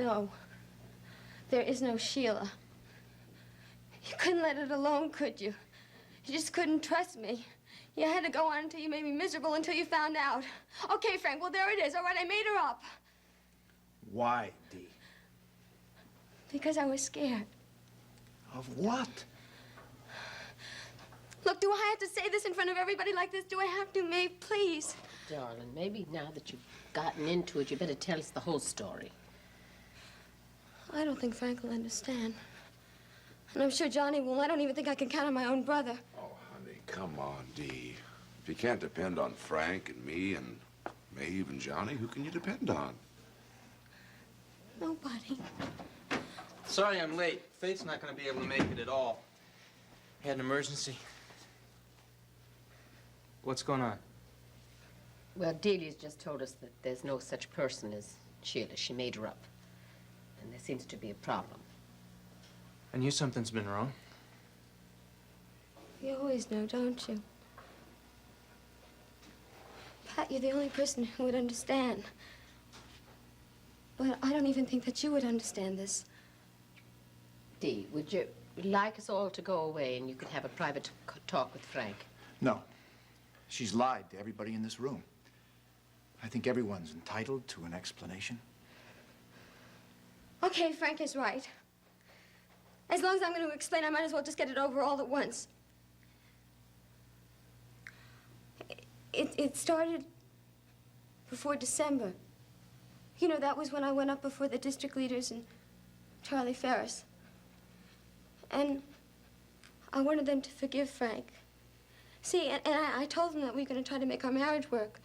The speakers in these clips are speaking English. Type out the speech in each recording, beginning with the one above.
No. There is no Sheila. You couldn't let it alone, could you? You just couldn't trust me. You had to go on until you made me miserable until you found out. Okay, Frank, well, there it is. All right, I made her up. Why, Dee? Because I was scared. Of what? Look, do I have to say this in front of everybody like this? Do I have to, Maeve? Please. Darling, maybe now that you've gotten into it, you better tell us the whole story. I don't think Frank will understand. And I'm sure Johnny won't. I don't even think I can count on my own brother. Oh, honey, come on, Dee. If you can't depend on Frank and me and Maeve and Johnny, who can you depend on? Nobody. Sorry I'm late. Faith's not going to be able to make it at all. Had an emergency. What's going on? Well, Delia's just told us that there's no such person as Sheila. She made her up. And there seems to be a problem. I knew something's been wrong. You always know, don't you? Pat, you're the only person who would understand. But I don't even think that you would understand this. Dee, would you like us all to go away and you could have a private talk with Frank? No. She's lied to everybody in this room. I think everyone's entitled to an explanation. Okay, Frank is right. As long as I'm going to explain, I might as well just get it over all at once. It started before December. You know, that was when I went up before the district leaders and Charlie Ferris. And I wanted them to forgive Frank. See, and I told them that we were going to try to make our marriage work.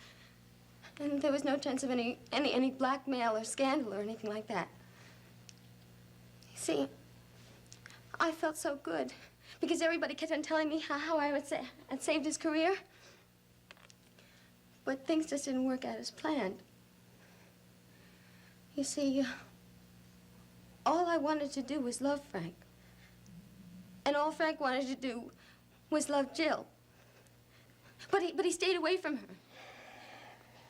And there was no chance of any blackmail or scandal or anything like that. See, I felt so good because everybody kept on telling me how I had saved his career. But things just didn't work out as planned. You see, all I wanted to do was love Frank. And all Frank wanted to do was love Jill. But he stayed away from her.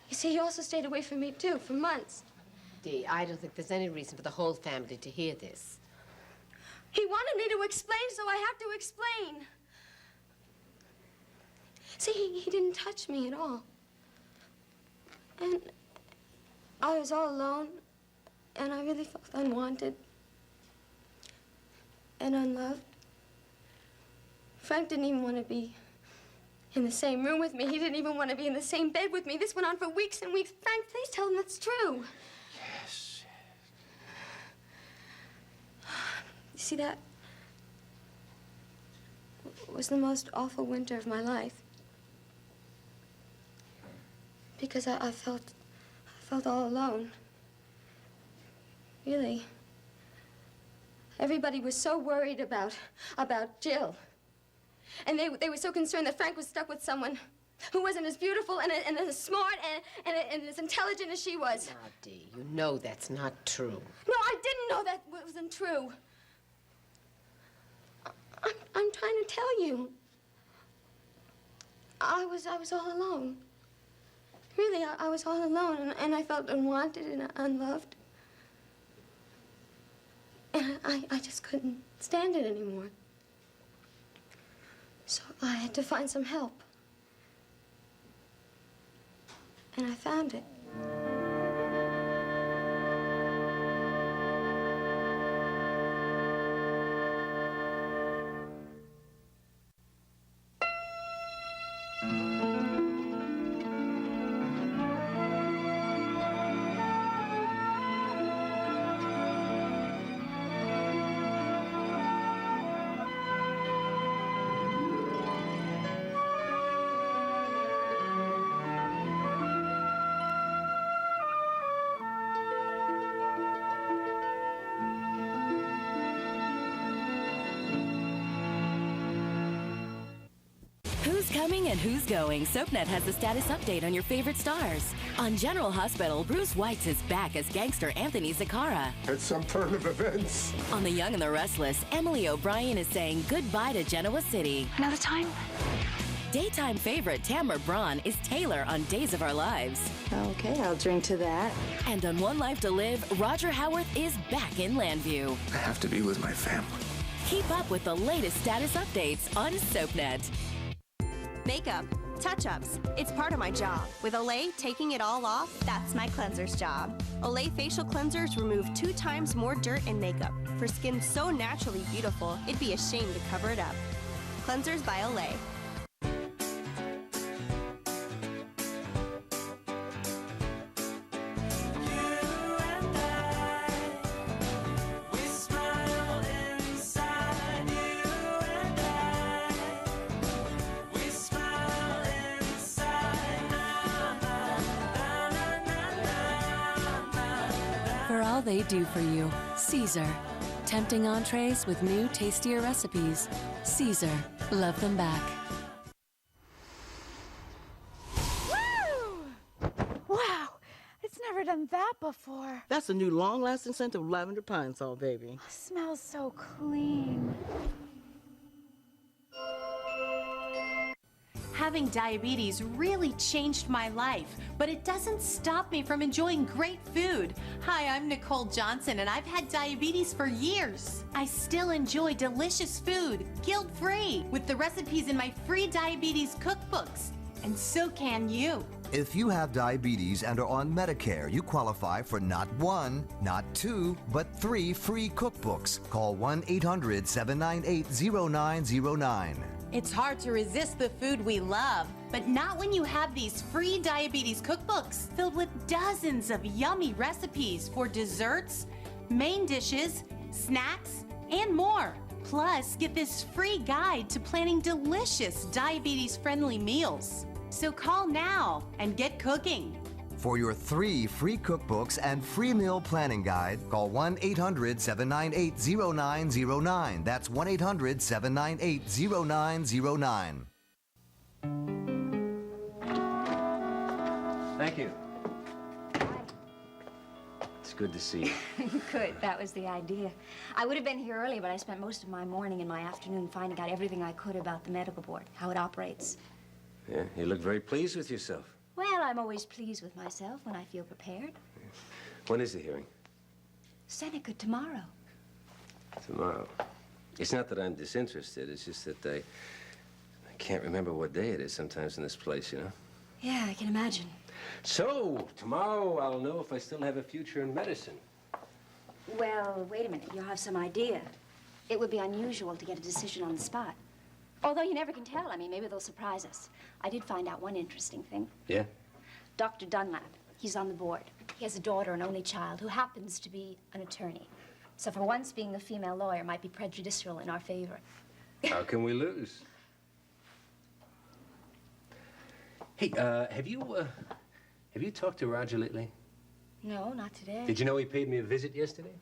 You see, he also stayed away from me, too, for months. Dee, I don't think there's any reason for the whole family to hear this. He wanted me to explain, so I have to explain. See, he didn't touch me at all. And I was all alone, and I really felt unwanted and unloved. Frank didn't even want to be in the same room with me. He didn't even want to be in the same bed with me. This went on for weeks and weeks. Frank, please tell him that's true. Yes. You see, that was the most awful winter of my life. Because I felt all alone. Really. Everybody was so worried about Jill. And they were so concerned that Frank was stuck with someone who wasn't as beautiful and as smart and as intelligent as she was. Now, Dee, you know that's not true. No, I didn't know that wasn't true. I'm trying to tell you. I was all alone. Really, I was all alone, and I felt unwanted and unloved. And I just couldn't stand it anymore. So I had to find some help. And I found it. Who's coming and who's going? SoapNet has the status update on your favorite stars. On General Hospital, Bruce Weitz is back as gangster Anthony Zaccara. It's some turn of events. On The Young and the Restless, Emily O'Brien is saying goodbye to Genoa City. Another time? Daytime favorite Tamara Braun is Taylor on Days of Our Lives. Okay, I'll drink to that. And on One Life to Live, Roger Howarth is back in Landview. I have to be with my family. Keep up with the latest status updates on SoapNet. Makeup, touch-ups, it's part of my job. With Olay taking it all off, that's my cleanser's job. Olay facial cleansers remove 2 times more dirt and makeup for skin so naturally beautiful, it'd be a shame to cover it up. Cleansers by Olay. For all they do for you, Caesar. Tempting entrees with new, tastier recipes. Caesar. Love them back. Woo! Wow, it's never done that before. That's a new long-lasting scent of lavender pine salt, baby. Smells so clean. Having diabetes really changed my life, but it doesn't stop me from enjoying great food. Hi, I'm Nicole Johnson, and I've had diabetes for years. I still enjoy delicious food, guilt-free, with the recipes in my free diabetes cookbooks. And so can you. If you have diabetes and are on Medicare, you qualify for not 1, not 2, but 3 free cookbooks. Call 1-800-798-0909. It's hard to resist the food we love, but not when you have these free diabetes cookbooks filled with dozens of yummy recipes for desserts, main dishes, snacks, and more. Plus, get this free guide to planning delicious diabetes-friendly meals. So call now and get cooking. For your 3 free cookbooks and free meal planning guide, call 1-800-798-0909. That's 1-800-798-0909. Thank you. It's good to see you. Good. That was the idea. I would have been here early, but I spent most of my morning and my afternoon finding out everything I could about the medical board, how it operates. Yeah, you look very pleased with yourself. Well, I'm always pleased with myself when I feel prepared. When is the hearing? Seneca, tomorrow. Tomorrow. It's not that I'm disinterested. It's just that I can't remember what day it is sometimes in this place, you know? Yeah, I can imagine. So, tomorrow I'll know if I still have a future in medicine. Well, wait a minute. You'll have some idea. It would be unusual to get a decision on the spot. Although you never can tell. I mean, maybe they'll surprise us. I did find out one interesting thing. Yeah? Dr. Dunlap, he's on the board. He has a daughter, an only child, who happens to be an attorney. So for once, being the female lawyer might be prejudicial in our favor. How can we lose? Hey, have you talked to Roger lately? No, not today. Did you know he paid me a visit yesterday?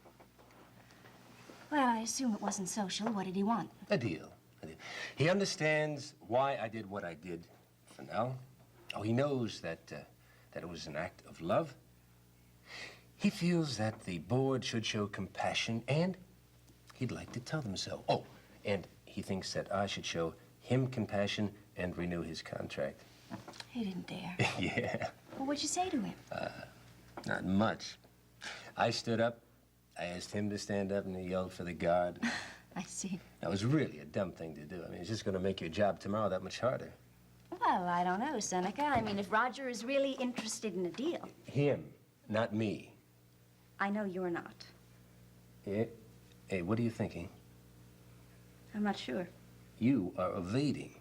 Well, I assume it wasn't social. What did he want? A deal. He understands why I did what I did for now. Oh, he knows that it was an act of love. He feels that the board should show compassion, and he'd like to tell them so. Oh, and he thinks that I should show him compassion and renew his contract. He didn't dare. Yeah. Well, what'd you say to him? Not much. I stood up, I asked him to stand up, and he yelled for the guard. I see. That was really a dumb thing to do. I mean, it's just going to make your job tomorrow that much harder. Well, I don't know, Seneca. I mean, if Roger is really interested in a deal. Him, not me. I know you're not. Yeah? Hey, what are you thinking? I'm not sure. You are evading.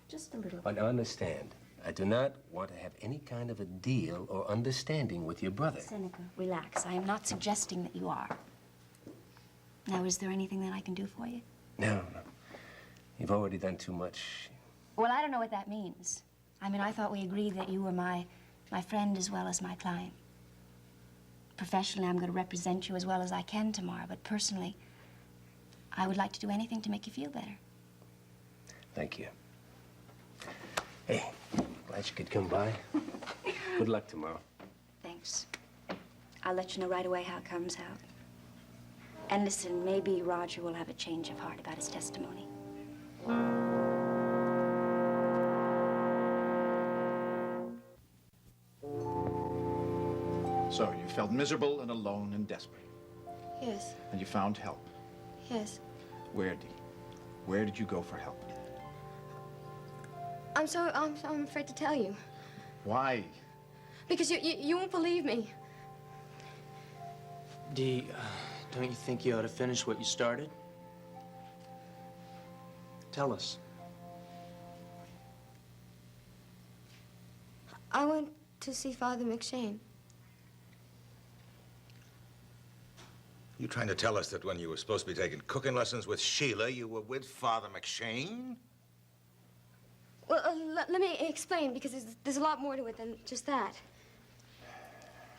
Just a little. But understand, I do not want to have any kind of a deal or understanding with your brother. Seneca, relax. I am not suggesting that you are. Now, is there anything that I can do for you? No. You've already done too much. Well, I don't know what that means. I mean, I thought we agreed that you were my friend as well as my client. Professionally, I'm going to represent you as well as I can tomorrow, but personally, I would like to do anything to make you feel better. Thank you. Hey, glad you could come by. Good luck tomorrow. Thanks. I'll let you know right away how it comes out. And listen, maybe Roger will have a change of heart about his testimony. So you felt miserable and alone and desperate. Yes, And you found help. yes. Where, Dee? Where did you go for help? I'm afraid to tell you. Why? Because you won't believe me. Dee, don't you think you ought to finish what you started? Tell us. I went to see Father McShane. You trying to tell us that when you were supposed to be taking cooking lessons with Sheila, you were with Father McShane? Well, let me explain, because there's a lot more to it than just that.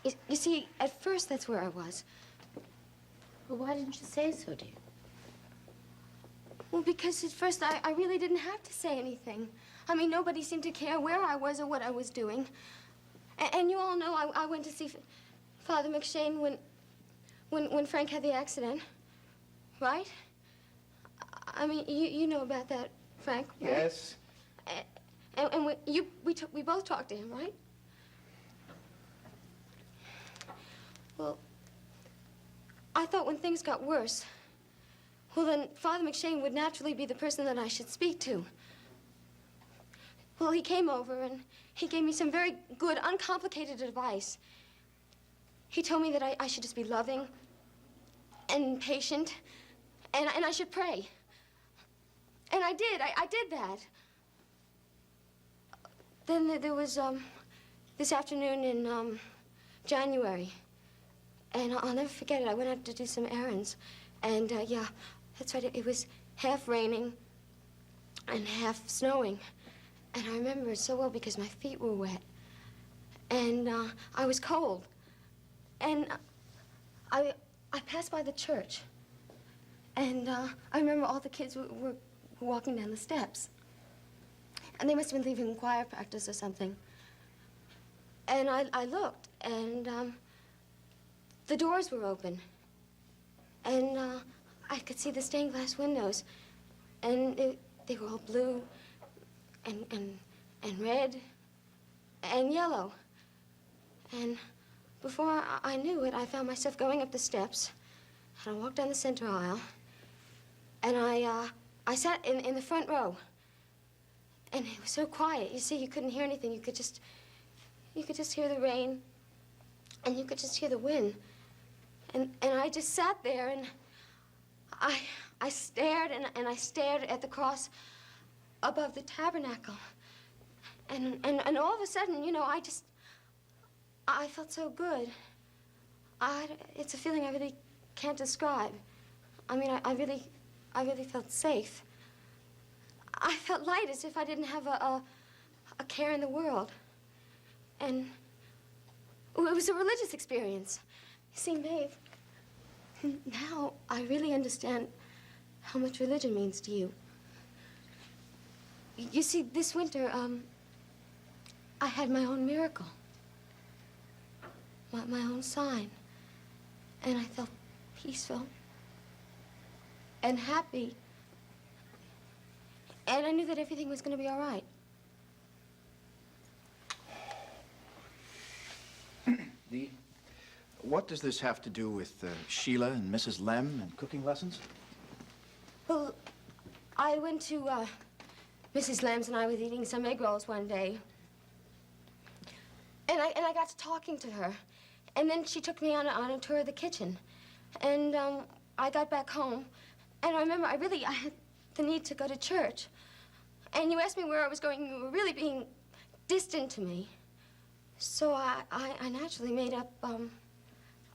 You see, at first, that's where I was. Well, why didn't you say so, dear? Well, because at first, I really didn't have to say anything. I mean, nobody seemed to care where I was or what I was doing. And you all know I went to see Father McShane when Frank had the accident, right? I mean, you know about that, Frank, right? Yes. And we both talked to him, right? Well, I thought when things got worse, well, then Father McShane would naturally be the person that I should speak to. Well, he came over and he gave me some very good, uncomplicated advice. He told me that I should just be loving and patient, and I should pray. And I did. I did that. Then there was this afternoon in January, and I'll never forget it. I went out to do some errands, and yeah, that's right. It was half raining and half snowing. And I remember it so well because my feet were wet. And I was cold. And I passed by the church. And I remember all the kids were walking down the steps. And they must have been leaving choir practice or something. And I looked, and the doors were open. And I could see the stained glass windows. And they were all blue. And red and yellow. And before I knew it, I found myself going up the steps, and I walked down the center aisle, and I sat in the front row. And it was so quiet. You see, you couldn't hear anything. You could just hear the rain, and you could just hear the wind. And I just sat there, and I stared, and I stared at the cross above the tabernacle. And all of a sudden, you know, I felt so good. It's a feeling I really can't describe. I mean, I really felt safe. I felt light, as if I didn't have a care in the world. And it was a religious experience. You see, Maeve, now I really understand how much religion means to you. You see, this winter, I had my own miracle. My own sign. And I felt peaceful and happy. And I knew that everything was going to be all right. Dee, what does this have to do with Sheila and Mrs. Lem and cooking lessons? Well, I went to Mrs. Lem's, and I was eating some egg rolls one day. And I got to talking to her. And then she took me on a tour of the kitchen. And I got back home, and I remember I had the need to go to church. And you asked me where I was going. You were really being distant to me. So I naturally made up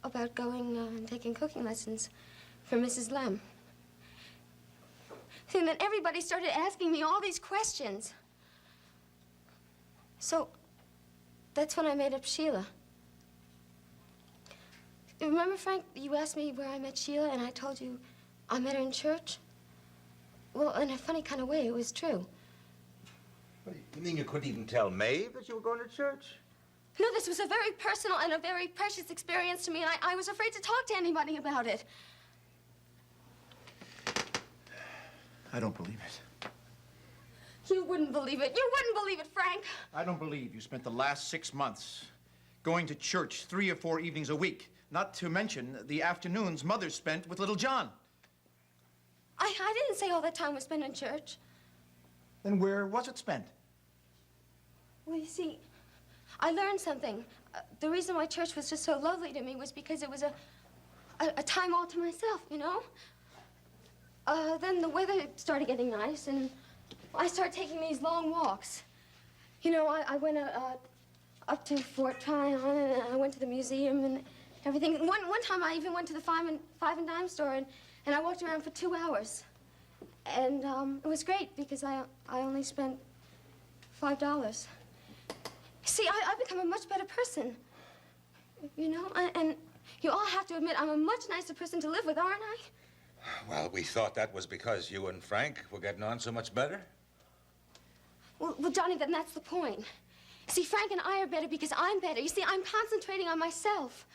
about going and taking cooking lessons from Mrs. Lem. And then everybody started asking me all these questions. So that's when I made up Sheila. Remember, Frank, you asked me where I met Sheila, and I told you I met her in church? Well, in a funny kind of way, it was true. You mean you couldn't even tell Maeve that you were going to church? No, this was a very personal and a very precious experience to me, and I was afraid to talk to anybody about it. I don't believe it. You wouldn't believe it. You wouldn't believe it, Frank. I don't believe you spent the last 6 months going to church 3 or 4 evenings a week, not to mention the afternoons Mother spent with little John. I didn't say all that time was spent in church. Then where was it spent? Well, you see, I learned something. The reason why church was just so lovely to me was because it was a time all to myself, you know? Then the weather started getting nice, and I started taking these long walks. You know, I went up to Fort Tryon, and I went to the museum and everything. One time I even went to the five and dime store, and I walked around for 2 hours. And it was great because I only spent $5. See, I've become a much better person. You know, and you all have to admit I'm a much nicer person to live with, aren't I? Well, we thought that was because you and Frank were getting on so much better. Well, Johnny, then that's the point. See, Frank and I are better because I'm better. You see, I'm concentrating on myself.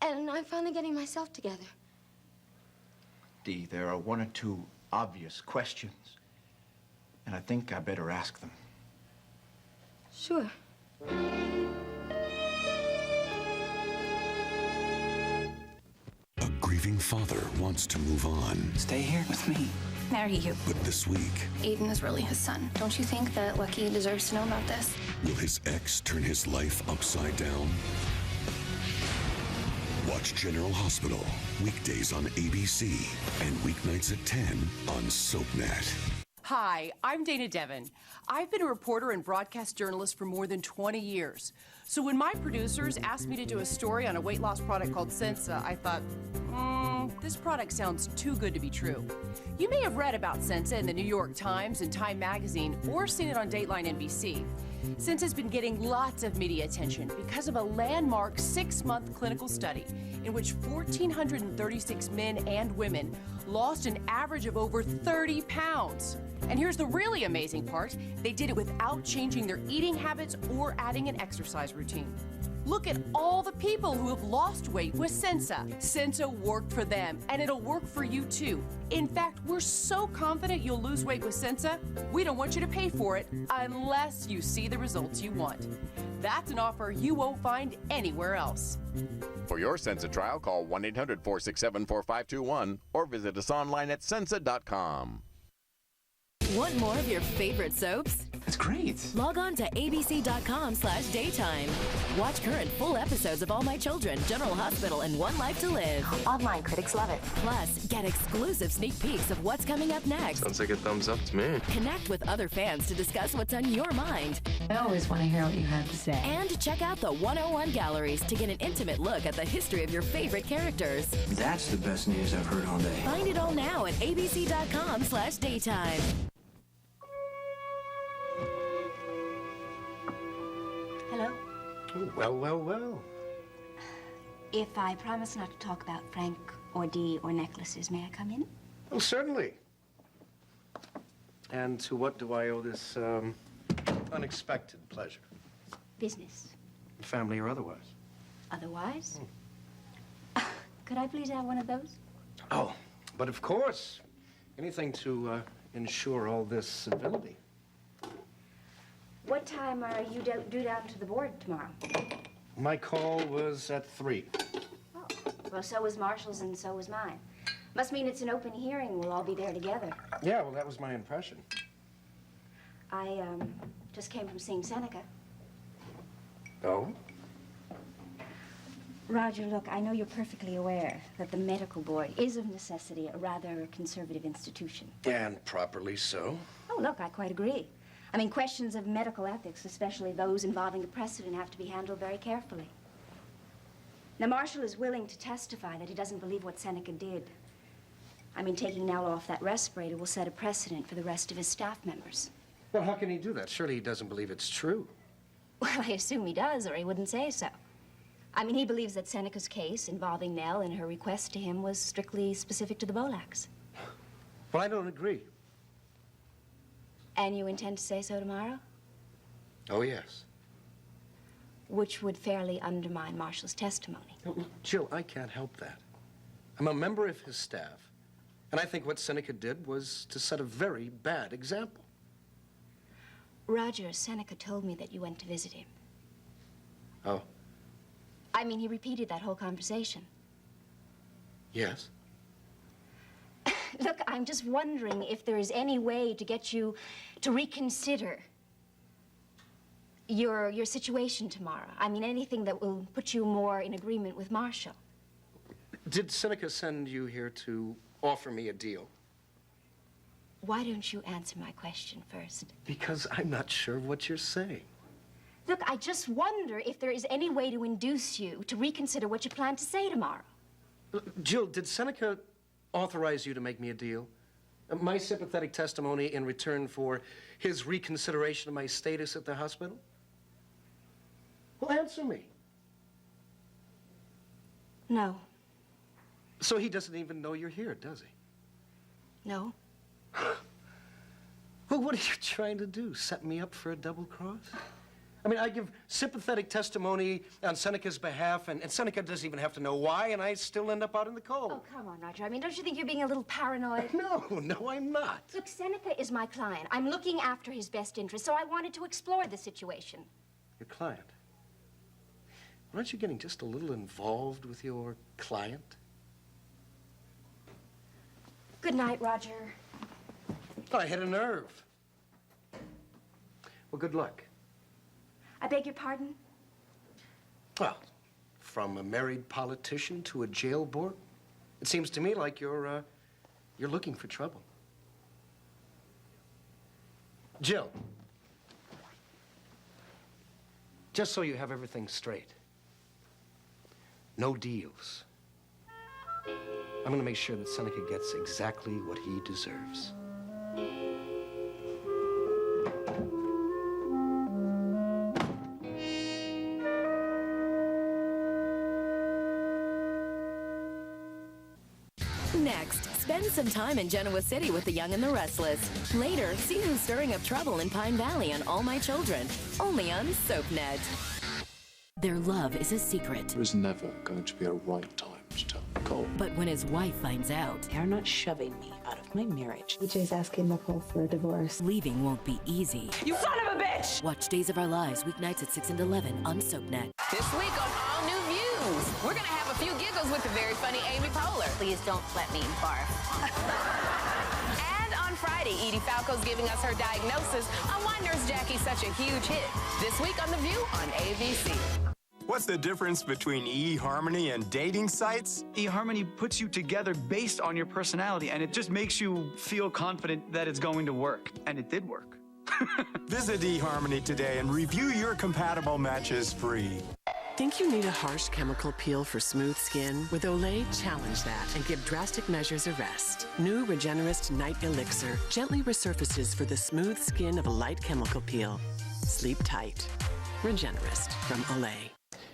And I'm finally getting myself together. Dee, there are 1 or 2 obvious questions, and I think I better ask them. Sure. A grieving father wants to move on. Stay here with me. Marry you. But this week, Aiden is really his son. Don't you think that Lucky deserves to know about this? will his ex turn his life upside down? Watch General Hospital, weekdays on ABC and weeknights at 10 on SoapNet. Hi, I'm Dana Devon. I've been a reporter and broadcast journalist for more than 20 years. So when my producers asked me to do a story on a weight loss product called Sensa, I thought, this product sounds too good to be true. You may have read about Sensa in the New York Times and Time Magazine or seen it on Dateline NBC. Sensa's been getting lots of media attention because of a landmark 6-month clinical study in which 1,436 men and women lost an average of over 30 pounds. And here's the really amazing part. They did it without changing their eating habits or adding an exercise routine. Look at all the people who have lost weight with Sensa. Sensa worked for them, and it'll work for you too. In fact, we're so confident you'll lose weight with Sensa, we don't want you to pay for it unless you see the results you want. That's an offer you won't find anywhere else. For your Sensa trial, call 1-800-467-4521 or visit us online at sensa.com. Want more of your favorite soaps? That's great. Log on to abc.com/daytime. Watch current full episodes of All My Children, General Hospital, and One Life to Live. Online critics love it. Plus, get exclusive sneak peeks of what's coming up next. Sounds like a thumbs up to me. Connect with other fans to discuss what's on your mind. I always want to hear what you have to say. And check out the 101 galleries to get an intimate look at the history of your favorite characters. That's the best news I've heard all day. Find it all now at abc.com/daytime. Hello? Well, well, well. If I promise not to talk about Frank or Dee or necklaces, may I come in? Well, certainly. And to what do I owe this unexpected pleasure? Business. Family or otherwise? Otherwise? Could I please have one of those? Oh, but of course. Anything to ensure all this civility. What time are you due down to the board tomorrow? My call was at 3. Oh, well, so was Marshall's and so was mine. Must mean it's an open hearing. We'll all be there together. Yeah, well, that was my impression. I, just came from seeing Seneca. Oh? Roger, look, I know you're perfectly aware that the medical board is of necessity a rather conservative institution. And properly so. Oh, look, I quite agree. I mean, questions of medical ethics, especially those involving a precedent, have to be handled very carefully. Now, Marshall is willing to testify that he doesn't believe what Seneca did. I mean, taking Nell off that respirator will set a precedent for the rest of his staff members. Well, how can he do that? Surely he doesn't believe it's true. Well, I assume he does, or he wouldn't say so. I mean, he believes that Seneca's case involving Nell and her request to him was strictly specific to the Bolaks. Well, I don't agree. And you intend to say so tomorrow? Oh, yes. Which would fairly undermine Marshall's testimony. No, Jill, I can't help that. I'm a member of his staff, and I think what Seneca did was to set a very bad example. Roger, Seneca told me that you went to visit him. Oh, I mean, he repeated that whole conversation. yes. Look, I'm just wondering if there is any way to get you to reconsider your situation tomorrow. I mean, anything that will put you more in agreement with Marshall. Did Seneca send you here to offer me a deal? Why don't you answer my question first? Because I'm not sure what you're saying. Look, I just wonder if there is any way to induce you to reconsider what you plan to say tomorrow. Jill, did Seneca authorize you to make me a deal? My sympathetic testimony in return for his reconsideration of my status at the hospital? Well, answer me. No. So he doesn't even know you're here, does he? No. Well, what are you trying to do? Set me up for a double cross? I mean, I give sympathetic testimony on Seneca's behalf, and Seneca doesn't even have to know why, and I still end up out in the cold. Oh, come on, Roger. I mean, don't you think you're being a little paranoid? No, I'm not. Look, Seneca is my client. I'm looking after his best interest, so I wanted to explore the situation. Your client? Aren't you getting just a little involved with your client? Good night, Roger. Oh, I hit a nerve. Well, good luck. I beg your pardon? Well, from a married politician to a jailboard, it seems to me like you're looking for trouble. Jill, just so you have everything straight, no deals. I'm gonna make sure that Seneca gets exactly what he deserves. Next, spend some time in Genoa City with the young and the restless. Later, see who's stirring up trouble in Pine Valley on All My Children, only on SoapNet. Their love is a secret. There's never going to be a right time to tell Nicole. But when his wife finds out, They're not shoving me out of my marriage. EJ's asking Nicole for a divorce. leaving won't be easy. You son of a bitch! Watch Days of Our Lives weeknights at 6 and 11 on SoapNet. This week on All New Views, we're gonna have a few giggles with the very funny Amy Poehler. Please don't let me barf. And on Friday, Edie Falco's giving us her diagnosis on why Nurse Jackie's such a huge hit. This week on The View on ABC. What's the difference between eHarmony and dating sites? eHarmony puts you together based on your personality, and it just makes you feel confident that it's going to work. And it did work. Visit eHarmony today and review your compatible matches free. Think you need a harsh chemical peel for smooth skin? With Olay, challenge that and give drastic measures a rest. New Regenerist Night Elixir gently resurfaces for the smooth skin of a light chemical peel. Sleep tight. Regenerist from Olay.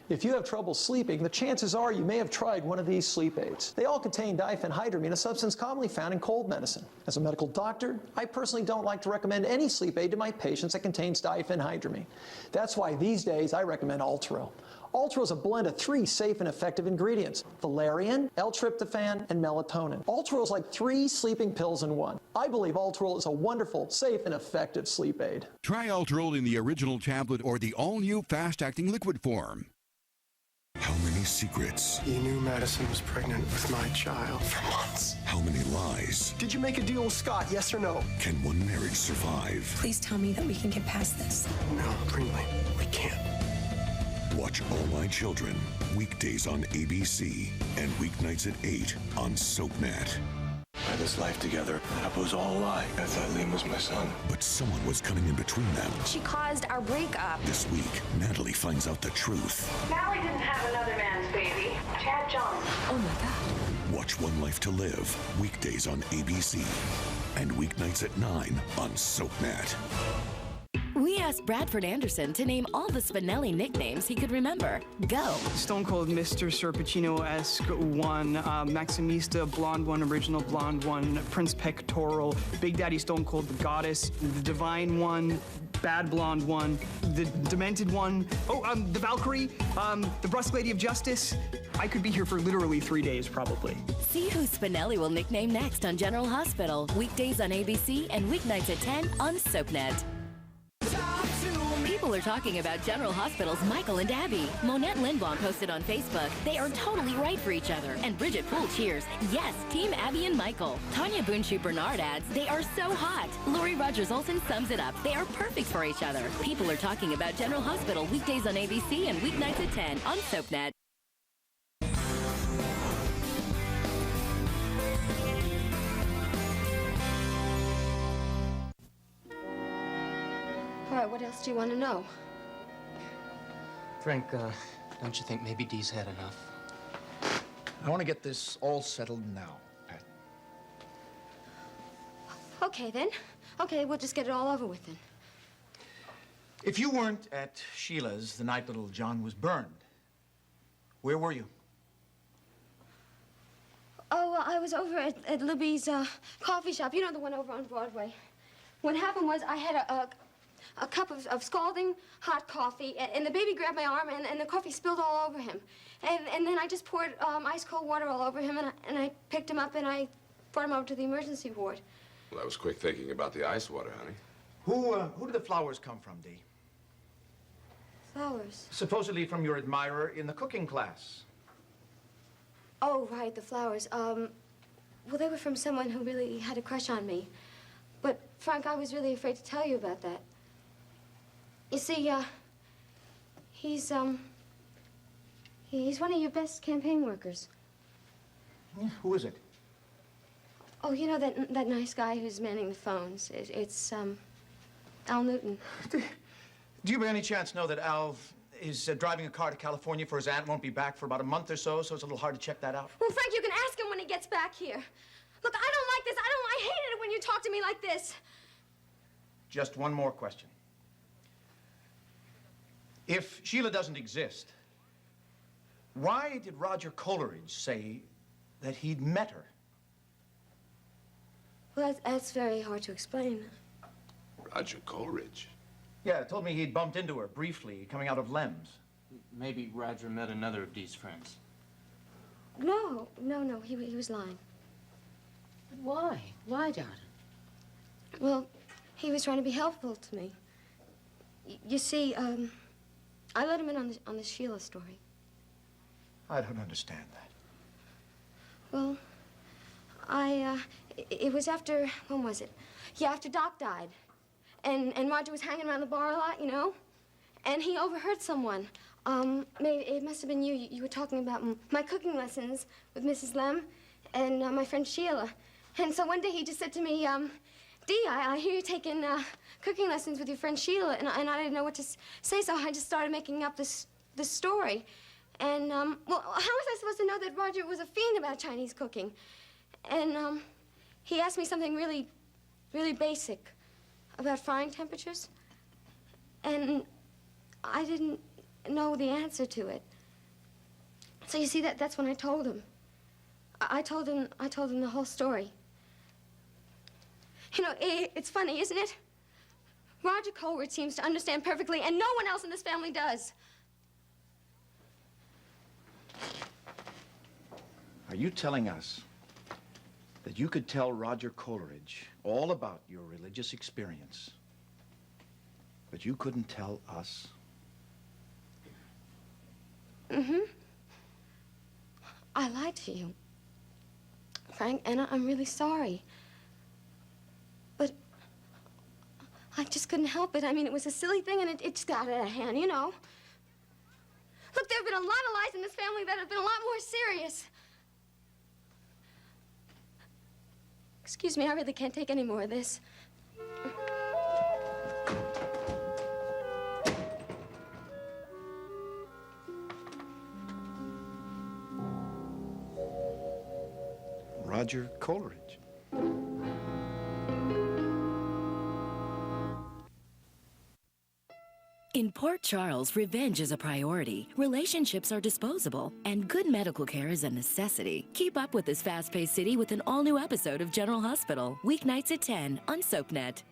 If you have trouble sleeping, the chances are you may have tried one of these sleep aids. They all contain diphenhydramine, a substance commonly found in cold medicine. As a medical doctor, I personally don't like to recommend any sleep aid to my patients that contains diphenhydramine. That's why these days I recommend Ultero. Ultero is a blend of 3 safe and effective ingredients: valerian, L-tryptophan, and melatonin. Ultero is like 3 sleeping pills in one. I believe Ultero is a wonderful, safe, and effective sleep aid. Try Ultrol in the original tablet or the all-new fast-acting liquid form. How many secrets? You knew Madison was pregnant with my child for months. How many lies Did you make a deal with Scott, yes or no? can one marriage survive? Please tell me that we can get past this. No, Brinley, we can't. Watch All My Children, weekdays on ABC and weeknights at 8 on SoapNet. We had this life together. That was all a lie. I thought Liam was my son. But someone was coming in between them. She caused our breakup. This week, Natalie finds out the truth. Mallie didn't have another man's baby. Chad Jones. Oh my God. Watch One Life to Live, weekdays on ABC and weeknights at 9 on SoapNet. We asked Bradford Anderson to name all the Spinelli nicknames he could remember. Go. Stone Cold Mr. Serpentino-esque one, Maximista, Blonde One, Original Blonde One, Prince Pectoral, Big Daddy Stone Cold, the Goddess, the Divine One, Bad Blonde One, the Demented One, the Valkyrie, the Brusque Lady of Justice. I could be here for literally 3 days, probably. See who Spinelli will nickname next on General Hospital, weekdays on ABC and weeknights at 10 on SoapNet. People are talking about General Hospital's Michael and Abby. Monette Lindblom posted on Facebook, they are totally right for each other. And Bridget Poole cheers, yes, Team Abby and Michael. Tanya Boonshoe-Bernard adds, they are so hot. Lori Rogers-Olson sums it up, they are perfect for each other. People are talking about General Hospital weekdays on ABC and weeknights at 10 on SoapNet. All right, what else do you want to know? Frank, don't you think maybe Dee's had enough? I want to get this all settled now, Pat. Okay, then. Okay, we'll just get it all over with then. If you weren't at Sheila's the night little John was burned, where were you? Oh, well, I was over at Libby's coffee shop. You know, the one over on Broadway. What happened was I had a cup of scalding hot coffee, and the baby grabbed my arm, and the coffee spilled all over him. And then I just poured ice cold water all over him, and I picked him up, and I brought him over to the emergency ward. Well, that was quick thinking about the ice water, honey. Who did the flowers come from, Dee? Flowers? Supposedly from your admirer in the cooking class. Oh, right, the flowers. Well, they were from someone who really had a crush on me. But, Frank, I was really afraid to tell you about that. You see, he's one of your best campaign workers. Yeah, who is it? Oh, you know that nice guy who's manning the phones? It's Al Newton. Do you by any chance know that Al is driving a car to California for his aunt, won't be back for about a month or so it's a little hard to check that out? Well, Frank, you can ask him when he gets back here. Look, I don't like this. I hated it when you talk to me like this. Just one more question. If Sheila doesn't exist, why did Roger Coleridge say that he'd met her? Well, that's very hard to explain. Roger Coleridge? Yeah, told me he'd bumped into her briefly coming out of Lem's. Maybe Roger met another of Dee's friends. No, he was lying. Why? Why, darling? Well, he was trying to be helpful to me. You see, I let him in on the Sheila story. I don't understand that. Well, it was after, when was it? Yeah, after Doc died. And Roger was hanging around the bar a lot, you know? And he overheard someone. Maybe it must have been you. You were talking about my cooking lessons with Mrs. Lem and my friend Sheila. And so one day he just said to me, Dee, I hear you taking cooking lessons with your friend Sheila, and I didn't know what to say, so I just started making up this story. And, well, how was I supposed to know that Roger was a fiend about Chinese cooking? And, he asked me something really, really basic about frying temperatures, and I didn't know the answer to it. So you see, that's when I told him. I told him the whole story. You know, it's funny, isn't it? Roger Coleridge seems to understand perfectly, and no one else in this family does. Are you telling us that you could tell Roger Coleridge all about your religious experience, but you couldn't tell us? Mm-hmm. I lied to you, Frank, and I'm really sorry. But I just couldn't help it. I mean, it was a silly thing, and it just got out of hand, you know. Look, there have been a lot of lies in this family that have been a lot more serious. Excuse me, I really can't take any more of this. Roger Coleridge. In Port Charles, revenge is a priority, relationships are disposable, and good medical care is a necessity. Keep up with this fast-paced city with an all-new episode of General Hospital, weeknights at 10 on SoapNet.